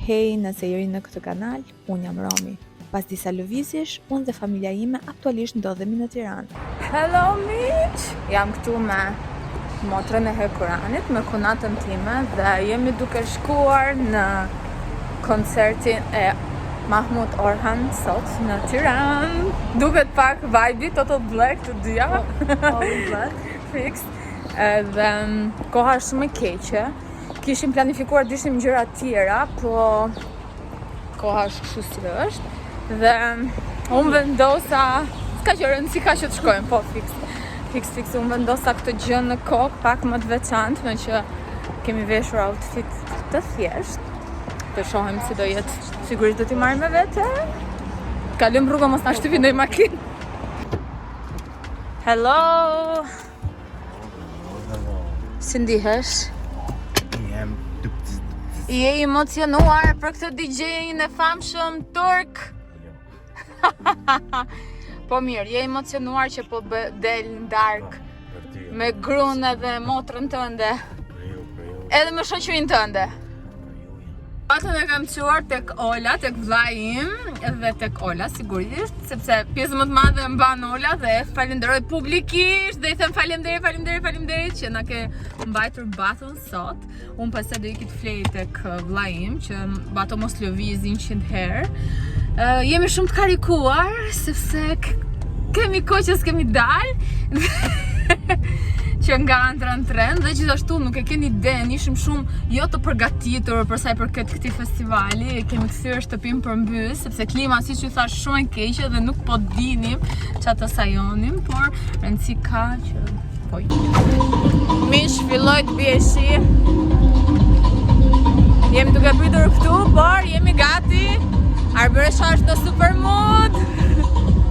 Hej, nëse jeri në këtë kanal, unë jam Romi. Pas disa lëvizjesh, unë dhe familja ime aktualisht ndodhemi në Tiranë. Hello miq! Jam këtu me motrën e Hekuranit, me kunatën time dhe jemi duke shkuar në koncertin e Mahmut Orhan sot në Tiranë. Duket pak vibe Total Black të dyja. All black. Fix. Dhe koha është shumë e keqe. Kishim planifikuar dishim gjëra tjera, po koha është kështu si është. Dhe unë vendosa, s'ka që rëndësi ka që të shkojmë, po fix, unë vendosa këtë gjë në kokë pak më të veçantë, me që kemi veshur outfit të thjesht. Të shohim si do jetë, sigurisht do t'i marrim me vete. Kalojmë rrugën mos na shtypi ndonjë makinë. Hello. Si ndihesh? Je emocionuar për këtë DJ-in e famshëm turk? Po mirë, je emocionuar që po del në dark me gruan edhe motrën tënde? Edhe me shoqërinë tënde? Atën e kam quar tek Ola, tek vllai im dhe tek Ola sigurisht, sepse pjesë më të madhe e mban Ola dhe falenderoj publikisht dhe i them faleminderit që na ke mbajtur bathun sot. Unë pastaj do ikit flej tek vllai im që bato mos lëvizin 100 herë. Jemi shumë të karikuar sepse kemi kohë që s'kemi dalë. Që nga antra në tren dhe gjithashtu nuk e keni iden, ishim shumë jo të përgatitur për sa i përket këtij festivali, kemi kthyer shtëpinë përmbys sepse klima siç ju thash shumë e keqe dhe nuk po dinim çfarë të sajonim, por rëndësi ka që po. Mish filloi të bie shi. Jemi duke pritur këtu, por jemi gati. Arbëresha është në super mood.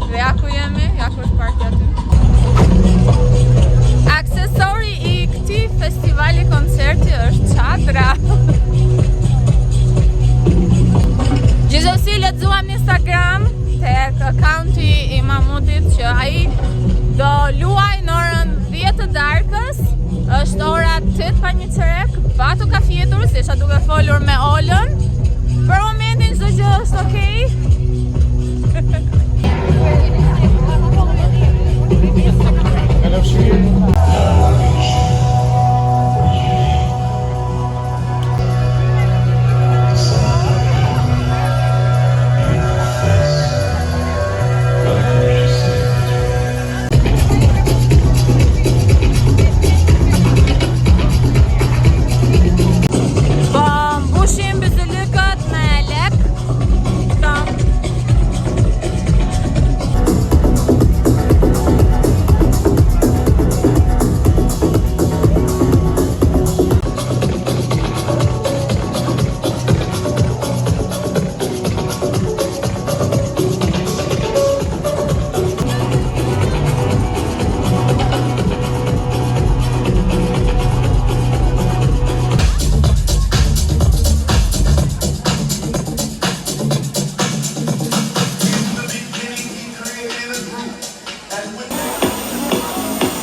Dhe ja ku jemi, ja ku është parki aty. Aksesori i këtij festivali koncerti është çadra. Gjithsesi lexuam në Instagram tek accounti i Mahmutit që ai do luaj në orën 10 të darkës. Është ora 8 pa një çerek, batu ka fjetur, se isha duke folur me Olën. Për momentin çdo gjë është okay.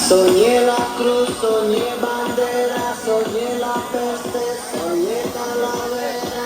Soñé la cruz, soñé bandera, soñé la peste, soñé calavera.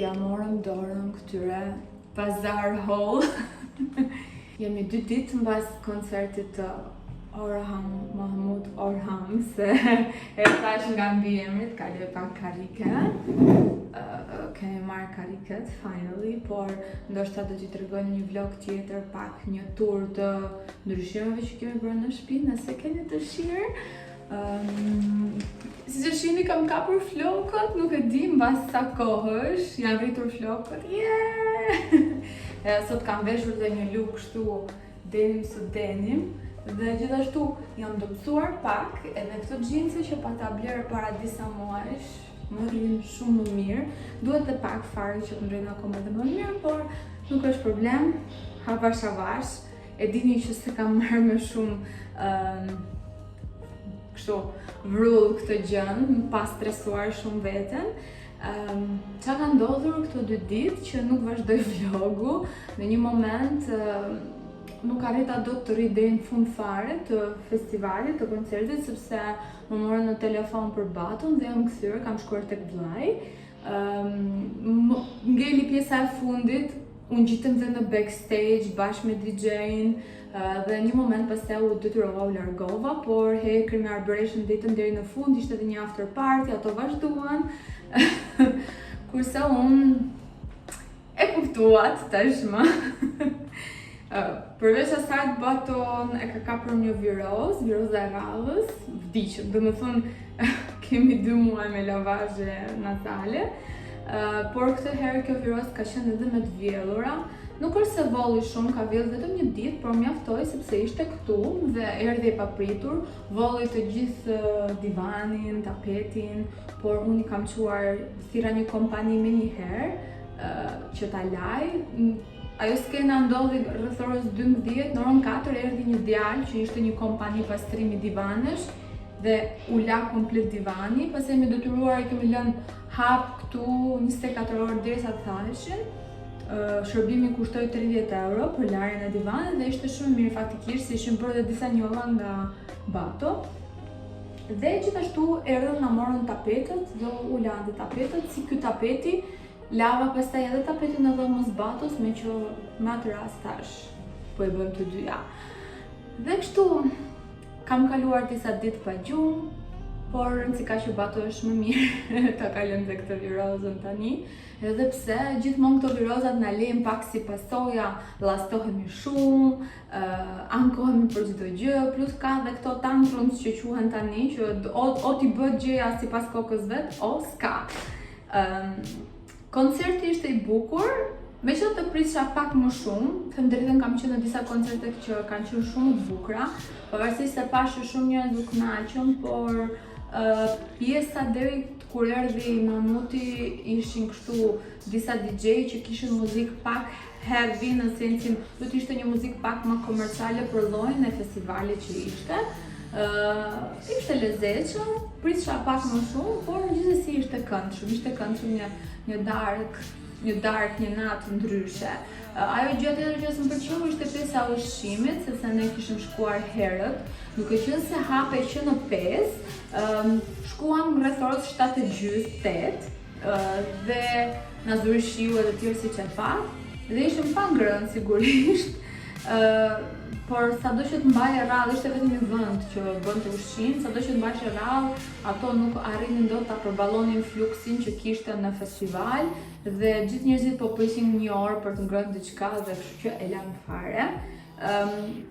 ja morëm dorën këtyre Pazar Hall. Jemi 2 ditë mbas koncertit të Orhan Mahmud Orhan, se e thash nga mbi emrit, ka le pak karike. Kemi marrë kariket, finally, por ndoshta do t'i tregoj një vlog tjetër, pak një tur të ndryshimeve që kemi bërë në shtëpi, nëse keni dëshirë. Si që shini kam kapur flokët, nuk e di mbas sa kohësh, janë rritur flokët, sot kam veshur dhe një look kështu denim së denim, dhe gjithashtu jam dobësuar pak, edhe këto xhinse që pata blerë para disa muajsh, më rrin shumë më mirë, duhet dhe pak fare që të më rrin akoma dhe më mirë, por nuk është problem, havash havash, e dini që se kam marrë me shumë kështu vrull këtë gjën, pas stresuar shumë veten. Qa ka ndodhur këto 2 ditë që nuk vazhdoj vlogu, në një moment nuk arrita do të rri deri në fund fare të festivalit, të koncertit, sepse më morën në telefon për Baton dhe jam kthyer, kam shkuar tek vllai. Ngeli pjesa e fundit, unë gjitëm dhe në backstage bashkë me DJ-in, dhe një moment pastaj u detyrova u largova, por Krim Arbëreshën ditën deri në fund, ishte edhe një after party, ato vazhduan. Kurse unë e kuptuat tashmë. Përveç asaj Baton e ka kapur një viroza e rrallës, vdiqëm, domethënë kemi 2 muaj me lavazhe natale, por këtë herë kjo virozë ka qenë edhe me të vjellura. Nuk është se volli shumë, ka vjellë vetëm 1 ditë, por mjaftoi sepse ishte këtu dhe erdhi e papritur, volli të gjithë divanin, tapetin, por unë i kam quar thira një kompani me njëherë që ta laj. Ajo skena ndodhi rreth orës 12, në orën 4 erdhi një djalë që ishte një kompani pastrimi divanesh dhe u la komplet divani, pastaj me detyruar i kemi lënë hap këtu 24 orë derisa të thaheshin. Shërbimi kushtoi 30 euro për larjen e divanit dhe ishte shumë mirë faktikisht, se ishin bërë dhe disa njolla nga Bato. Dhe gjithashtu erdhën na morën tapetet dhe u lanë tapetet, si ky tapeti, lava pastaj edhe tapetin e dhomës Batos, me që në atë rast tash po e bëm të dyja. Dhe kështu kam kaluar disa ditë pa gjumë, por rëndësi ka që Bato është më mirë ta kalojmë dhe këtë virozën tani, edhe pse gjithmonë këto virozat na lejnë pak si pasoja, llastohemi shumë, ankohemi për çdo gjë, plus ka dhe këto tantrums që quhen tani, që o t'i bëhet gjëja sipas kokës vet, o s'ka. Koncerti ishte i bukur, me që të prisha pak më shumë, them drejtën kam qenë në disa koncerte që kanë qenë shumë të bukura, pavarësisht se pashë shumë njerëz u kënaqën, por pjesa deri kur erdhi Mamuti ishin kështu disa DJ që kishin muzikë pak heavy, në sensin do të ishte një muzikë pak më komerciale për llojin e festivalit që ishte. Ishte lezetshëm, prisha pak më shumë, por gjithsesi ishte këndshëm, një darkë, një natë ndryshe. Ajo gjë tjetër që më pëlqeu ishte pjesa e ushqimit, sepse ne kishim shkuar herët, duke qenë se hapej që në 5, shkuam rreth orës 7:30, 8, dhe na zuri shiu edhe tjerë siç e pa, dhe ishim pa ngrënë sigurisht, por sado që të mbaje rrallë, ishte vetëm një vend që bënte ushqim, sado që të mbajshe rrallë, ato nuk arrinin dot ta përballonin fluksin që kishte në festival, dhe gjithë njerëzit po prishin 1 orë për të ngrënë diçka dhe kështu që e lam fare.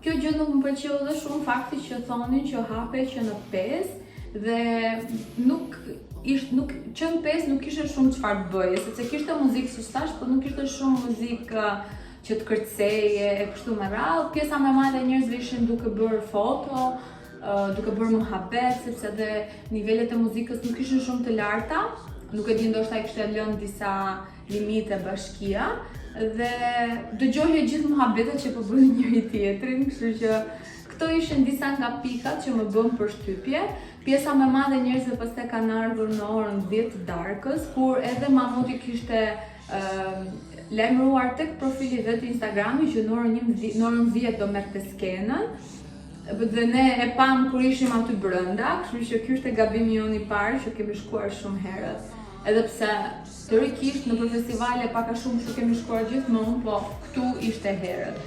Kjo gjë nuk më pëlqeu edhe shumë fakti që thonin që hapej që në 5 dhe nuk që në 5 nuk kishte shumë çfarë bëje, sepse kishte muzikë siç thash, por nuk kishte shumë muzikë që të kërceje e kështu me radhë. Pjesa më e madhe e njerëzve ishin duke bërë foto, duke bërë muhabet, sepse edhe nivelet e muzikës nuk ishin shumë të larta. Nuk e di, ndoshta i kishte lënë disa limite bashkia dhe dëgjohej gjithë muhabetet që po bënin njëri tjetrin, kështu që këto ishin disa nga pikat që më bën përshtypje. Pjesa më e madhe e njerëzve pastaj kanë ardhur në orën 10 të darkës, kur edhe Mamuti kishte lajmëruar tek profili vet Instagrami që në orën 10 do merrte skenën. Dhe ne e pam kur ishim aty brenda, kështu që ky ishte gabimi jon i parë që kemi shkuar shumë herët. Edhe pse teorikisht në për festivale paka shumë që kemi shkuar gjithmonë, po këtu ishte herët.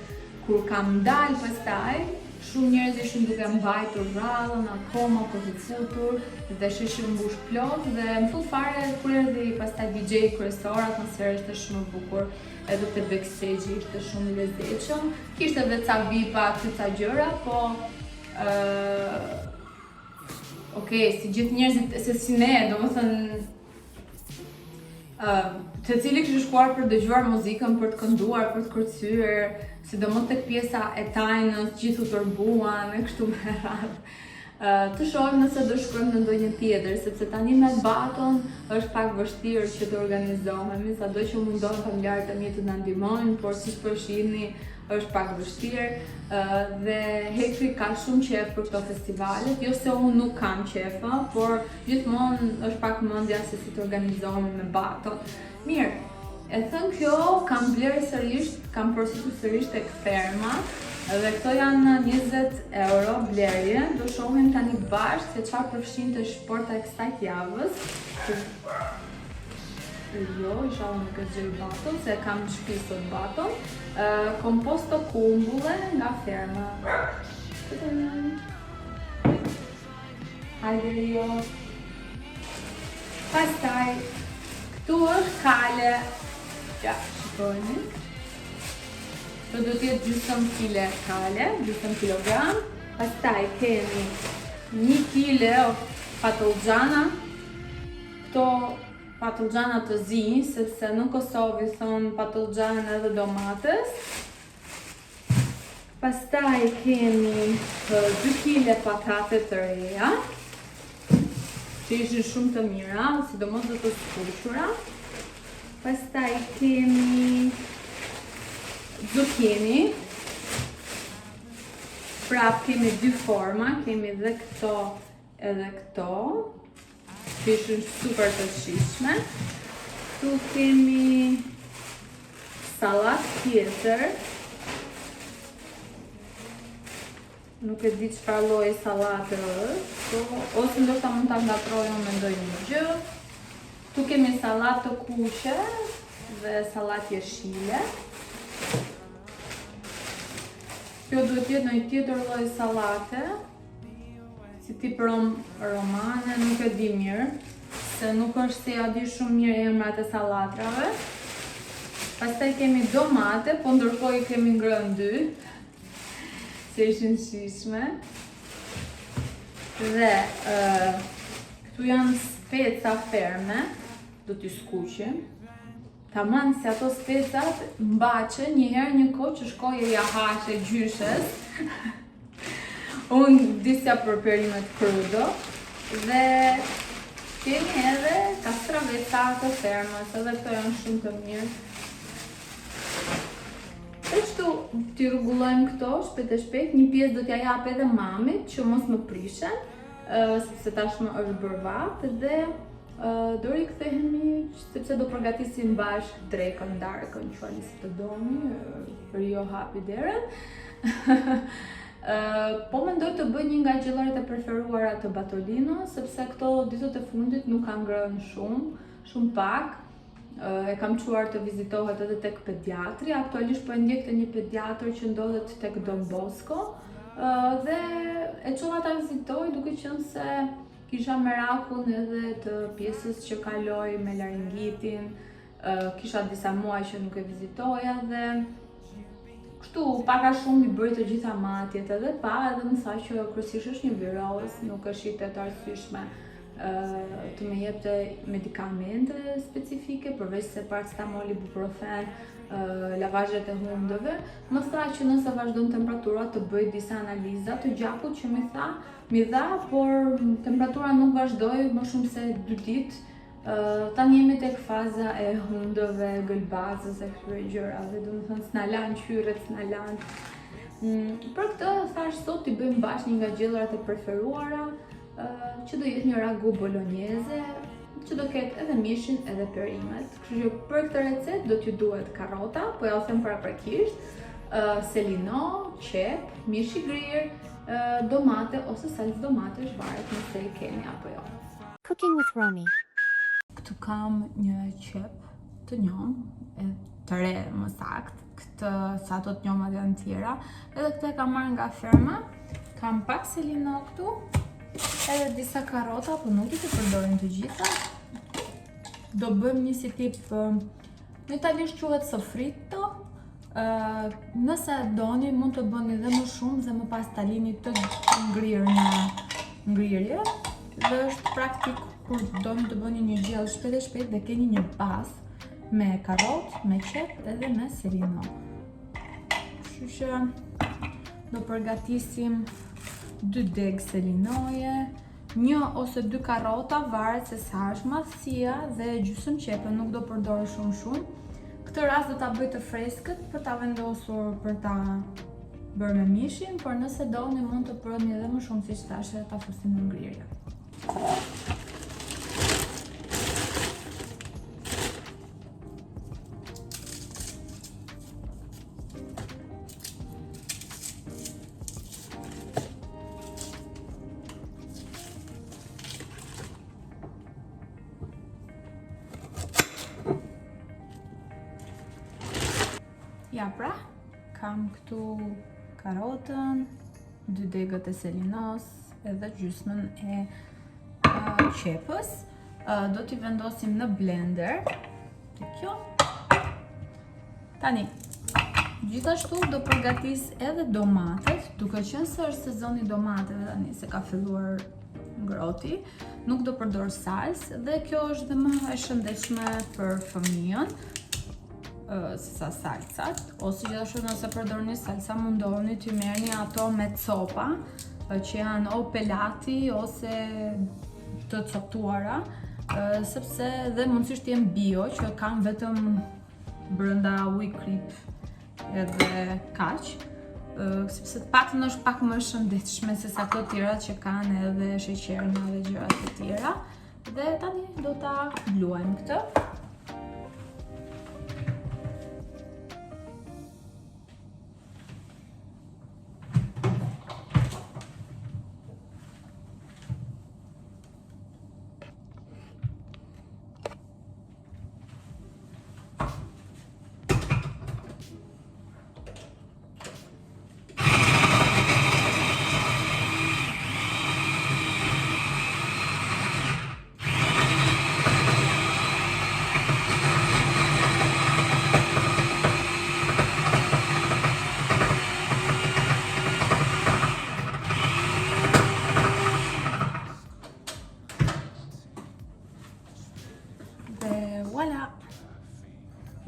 Kur kam dalë pastaj, shumë njerëz ishin duke mbajtur rradhën akoma për të futur dhe ishin mbush plot dhe më fund fare kur erdhi pastaj DJ kryesor, atmosfera ishte shumë e bukur, edhe te backstage ishte shumë i lezetshëm. Kishte edhe ca vipa, ca gjëra, po okej, si gjithë njerëzit, se si ne, domethënë të cili kishte shkuar për dëgjuar muzikën, për të kënduar, për të kërcyer, sidomos tek pjesa e tajnës, gjithë u turbuan e kështu me radhë. Të shohim nëse do shkojmë në ndonjë tjetër, sepse tani me baton është pak vështirë që të organizohemi, sado që mundohen familjarët e mi të na ndihmojnë, por siç po shihni është pak vështirë dhe Hekri ka shumë qef për këto festivalet, jo se unë nuk kam qefa, por gjithmonë është pak mendja se si të organizohemi me baton. Mirë, e thënë kjo, kam blerë sërish, kam porositur sërish tek ferma, dhe këto janë 20 euro blerje. Do shohim tani bashkë se çfarë përfshin të shporta e kësaj javës. Jo, inshallah nuk e gjej baton, se kam në shtëpi sot baton. Komposto kumbulle nga ferma. Hajde jo. Pastaj, këtu është kale. Ja, shikojni. Këto do t'jetë gjysmë kile kale, gjysmë kilogram. Pastaj kemi 1 kile patullxhana. Këto patullxhana të zi, sepse në Kosovë thonë patullxhan edhe domates. Pastaj kemi 2 kile patate të reja, që ishin shumë të mira, sidomos dhe të skuqura. Pastaj kemi zucchini. Prap kemi 2 forma, kemi dhe këto edhe këto, që ishin super të shishme. Tu kemi salat tjetër. Nuk e di çfarë lloji sallate është, ose ndoshta mund ta ngatroj unë me ndonjë gjë. Tu kemi sallatë të kuqe dhe sallatë jeshile. Kjo duhet jetë ndonjë tjetër lloj sallate, si tip romane, nuk e di mirë, se nuk është se ja di shumë mirë emrat e sallatrave. Pastaj kemi domate, po ndërkohë i kemi ngrënë 2, se ishin shishme. Dhe këtu janë speca ferme, do t'i skuqim. Tamam se ato specat mbaqe njëherë një kohë që shkoje ja hashe gjyshes. Unë disja për perimet crudo. Dhe kemi edhe kastraveta të fermës, edhe këto janë shumë të mirë. E kështu t'i rregullojmë këto shpejt e shpejt, një pjesë do t'ja jap edhe mamit që mos më prishen, sepse tashmë është bërvat dhe do rikthehemi sepse do përgatisim bashkë drekën, darkën, quani si të doni, Rio hapi derën. Po mendoj të bëj një nga gjellaret e preferuara të Batolino, sepse këto ditët e fundit nuk kanë ngrënë shumë pak. E kam quar të vizitohet edhe tek pediatri, aktualisht po e ndjek të një pediatër që ndodhet tek Don Bosco, dhe e çova ta vizitoj duke qenë se kisha merakun edhe të pjesës që kaloj me laringitin, kisha disa muaj që nuk e vizitoja dhe kështu paka shumë i bëri të gjitha matjet edhe pa edhe më tha që kryesisht është një viroz, nuk është i të arsyeshme të më jepte medikamente specifike, përveç se paracetamol, ibuprofen, lavazhet e hundëve. Më tha që nëse vazhdon temperatura të bëj disa analiza të gjakut që mi dha, por temperatura nuk vazhdoi më shumë se 2 ditë. Tani jemi tek faza e hundëve, gëlbazës e këtyre gjërave, domethënë s'na lan qyret, s'na lan. Për këtë thash sot i bëjmë bashkë një nga gjellarat e preferuara, që do jetë një ragu bolognese, që do ketë edhe mishin edhe perimet. Kështu që për këtë recet do t'ju duhet karrota, po ja u them paraprakisht, selino, qep, mish i grirë, domate ose salcë domatesh, varet nëse i keni apo jo. Cooking with Romy. Këtu kam një qep të njom, të re më sakt, këtë sa ato të njomat janë tjera, edhe këtë e kam marrë nga ferma, kam pak selino këtu, edhe disa karota, po nuk i të përdorin të gjitha. Do bëjmë një si tip, në italisht quhet sofrito, nëse doni mund të bëni dhe më shumë dhe më pas ta lini të ngrirë në ngrirje, dhe është praktik kur doni të bëni një gjellë shpejt dhe keni një bazë me karot, me qep edhe me selino. Kështu që do përgatisim 2 deg selinoje, 1 ose 2 karota, varet se sa është madhësia dhe gjysmë qepën, nuk do përdor shumë. Këtë rast do ta bëj të freskët për ta vendosur për ta bërë me mishin, por nëse doni mund të përni edhe më shumë siç thash edhe ta fusim në ngrirje. Ja pra, kam këtu karotën, 2 degët e selinos edhe gjysmën e qepës. Do t'i vendosim në blender, të kjo. Tani, gjithashtu do përgatis edhe domatet, duke qenë se është sezoni domateve tani se ka filluar ngroti, nuk do përdor salsë dhe kjo është dhe më e shëndetshme për fëmijën. Se sa salsat, ose gjithashtu nëse përdorni salsa mundoni t'y merrni ato me copa që janë o pelati ose të coptuara, sepse dhe mundësisht jenë bio që kanë vetëm brenda ujë krip edhe kaq, sepse të paktën është pak më shëndetshme se sa ato tjera që kanë edhe sheqerna dhe gjëra të tjera. Dhe tani do ta bluajmë këtë.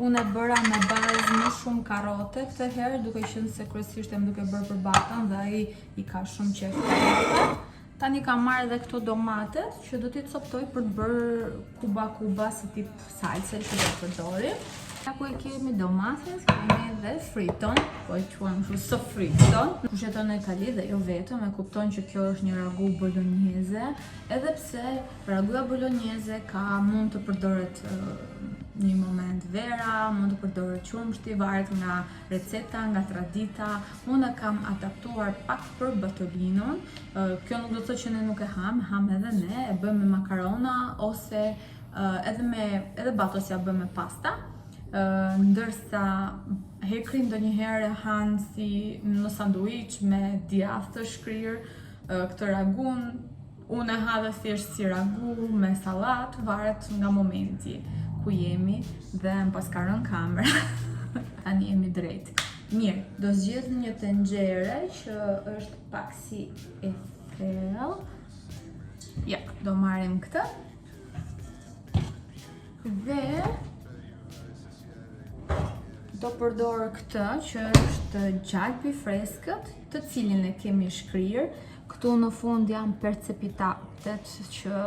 Unë e bëra me bazë më shumë karote këtë herë, duke qenë se kryesisht jam duke bërë për batan dhe ai i ka shumë qef karote. Tani kam marrë edhe këto domatet që do t'i coptoj për të bërë kuba si tip salse që do përdorim. Ku e kemi domatet, kemi edhe friton, po e quajmë kështu sofriton. Kush jeton në Itali dhe jo vetëm e kupton që kjo është një ragu bolognese, edhe pse raguja bolognese mund të përdoret një moment vera, mund të përdoret qumshti, varet nga receta, nga tradita. Unë kam adaptuar pak për botolinon. Kjo nuk do të thotë që ne nuk e ham edhe ne, e bëjmë me makarona ose edhe batosja bëjmë me pasta. Ndërsa hekrin ndonjëherë e han si në sanduiç me djathë të shkrirë, këtë ragun unë e ha dhe thjesht si ragu me sallat, varet nga momenti ku jemi dhe më pas ka rënë kamera. Tani jemi drejt. Mirë, do zgjedh një tenxhere që është pak si e thellë. Ja, do marrim këtë. Dhe do përdor këtë që është gjalpi freskët, të cilin e kemi shkrirë. Këtu në fund janë percepitatet që,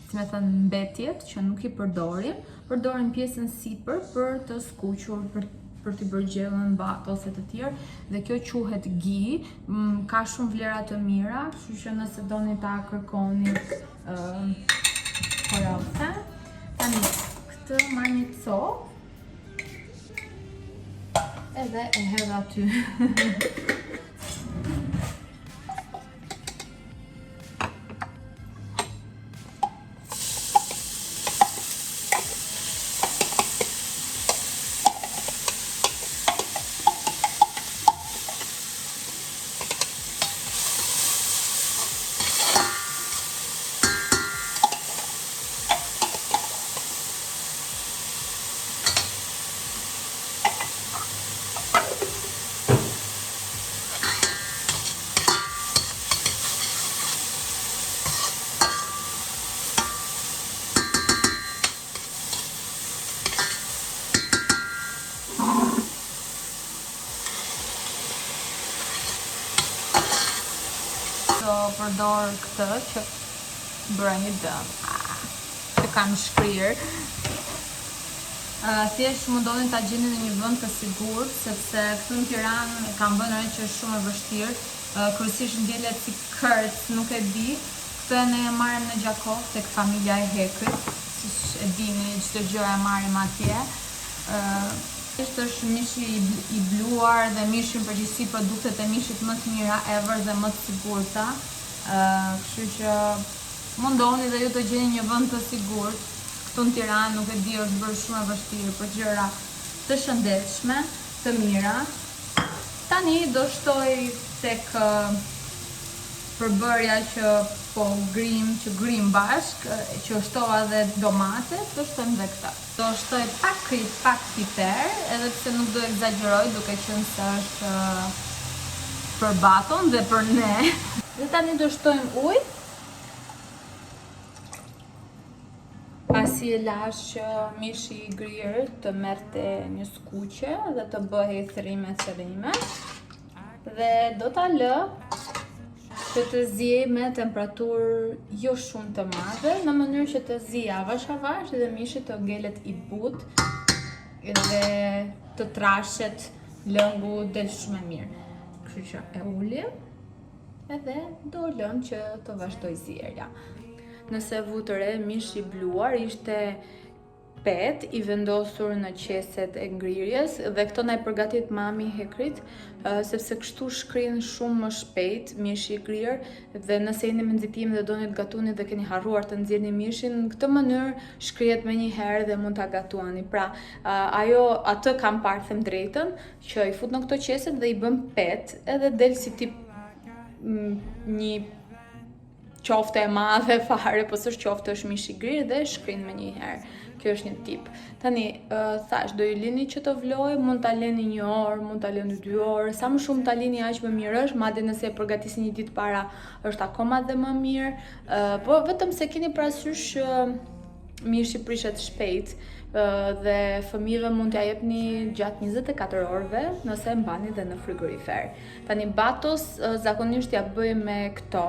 si me thënë, mbetjet që nuk i përdorim. Përdorim pjesën sipër për të skuqur, për t'i bërë gjellën, bat ose të tjerë. Dhe kjo quhet gi, ka shumë vlera të mira, kështu që nëse doni ta kërkoni ose. Tani, këtë marr një copë. Edhe e hedh aty. përdor këtë që bëra një dëm. Që kam shkrirë. Thjesht mundonin ta gjeni në një vend të sigurt, sepse këtu në Tiranë kam bënë re që është shumë e vështirë. Kryesisht ndjelet si kërc, nuk e di. Këtë ne e marrim në Gjakov tek familja e Hekrit, siç e dini, çdo gjë e marrim atje. Është mishi i bluar dhe mishi në përgjithësi produktet e mishit më të mira ever dhe më të sigurta. Kështu që mundoni dhe ju të gjeni një vend të sigurt. Këtu në Tiranë nuk e di, është bërë shumë e vështirë për gjëra të shëndetshme, të mira. Tani do shtoj tek përbërja që po grim bashk, që shtova dhe domatet, do shtojmë dhe këta. Do shtoj pak krip, pak piper, edhe pse nuk do egzagjeroj, duke qenë se është për baton dhe për ne. Dhe tani do shtojmë ujë. Pasi e lash që mishi i grirë të merrte një skuqe dhe të bëhej thërrime. Dhe do ta lë që të ziej me temperaturë jo shumë të madhe, në mënyrë që të ziej avash dhe mishi të ngelet i butë dhe të trashet lëngu del shumë e mirë. Kështu që e ulim edhe do lëm që të vazhdoj zierja. Nëse vu të re, mishi i bluar ishte pet i vendosur në qeset e ngrirjes dhe këto na i përgatit mami Hekrit, sepse kështu shkrin shumë më shpejt mishi i grirë dhe nëse jeni me nxitim dhe doni të gatuni dhe keni harruar të nxirrni mishin, në këtë mënyrë shkrihet me një herë dhe mund ta gatuani. Pra, atë kam parë, them drejtën, që i fut në këto qeset dhe i bën pet edhe del si tip një qofte e madhe fare, po s'është qofte, është mish i grirë dhe shkrin me një herë. Kjo është një tip. Tani, thash, do ju lini që të vloj, mund ta leni 1 orë, mund ta leni 2 orë, sa më shumë ta lini aq më mirë është, madje nëse e përgatisni një ditë para, është akoma dhe më mirë. Po vetëm se keni parasysh mishi prishet shpejt dhe fëmijëve mund t'ia jepni gjatë 24 orëve nëse e mbani dhe në frigorifer. Tani batos zakonisht ja bëj me këto.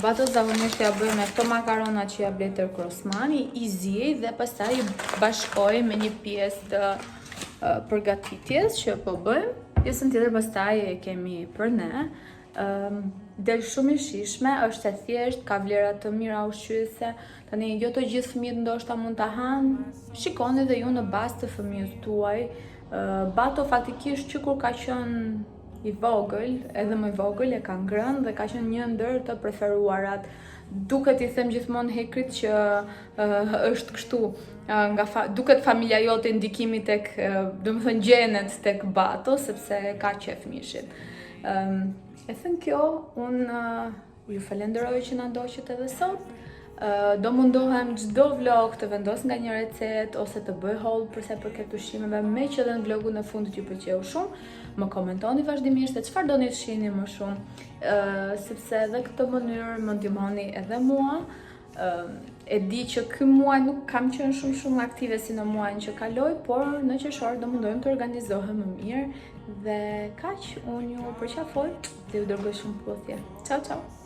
Batos zakonisht ja bëj me këto makarona që ja blej te Grossmani, i ziej dhe pastaj i bashkoj me një pjesë të përgatitjes që po bëjmë. Pjesën tjetër pastaj e kemi për ne. Del shumë i shishme, është e thjesht, ka vlera të mira ushqyese. Tani jo të gjithë fëmijët ndoshta mund ta hanë. Shikoni dhe ju në bazë të fëmijës tuaj. Bato faktikisht që kur ka qenë i vogël, edhe më i vogël, e ka ngrënë dhe ka qenë një ndër të preferuarat. Duket i them gjithmonë Hekrit që është kështu, duket familja jote ndikimi tek, domethënë gjenet tek Bato, sepse ka qef mishin. E thënë kjo, unë ju falenderoj që na ndoqët edhe sot. Do mundohem çdo vlog të vendos nga një recet ose të bëj haul përsa i përket ushqimeve, me që edhe në vlogun e fundit ju pëlqeu shumë. Më komentoni vazhdimisht se çfarë doni të shihni më shumë, sepse edhe këtë mënyrë më ndihmoni edhe mua. E di që ky muaj nuk kam qenë shumë aktive si në muajin që kaloi, por në qershor do mundojmë të organizohem më mirë dhe kaq, unë ju përqafoj dhe ju dërgoj shumë puthje. Ciao ciao.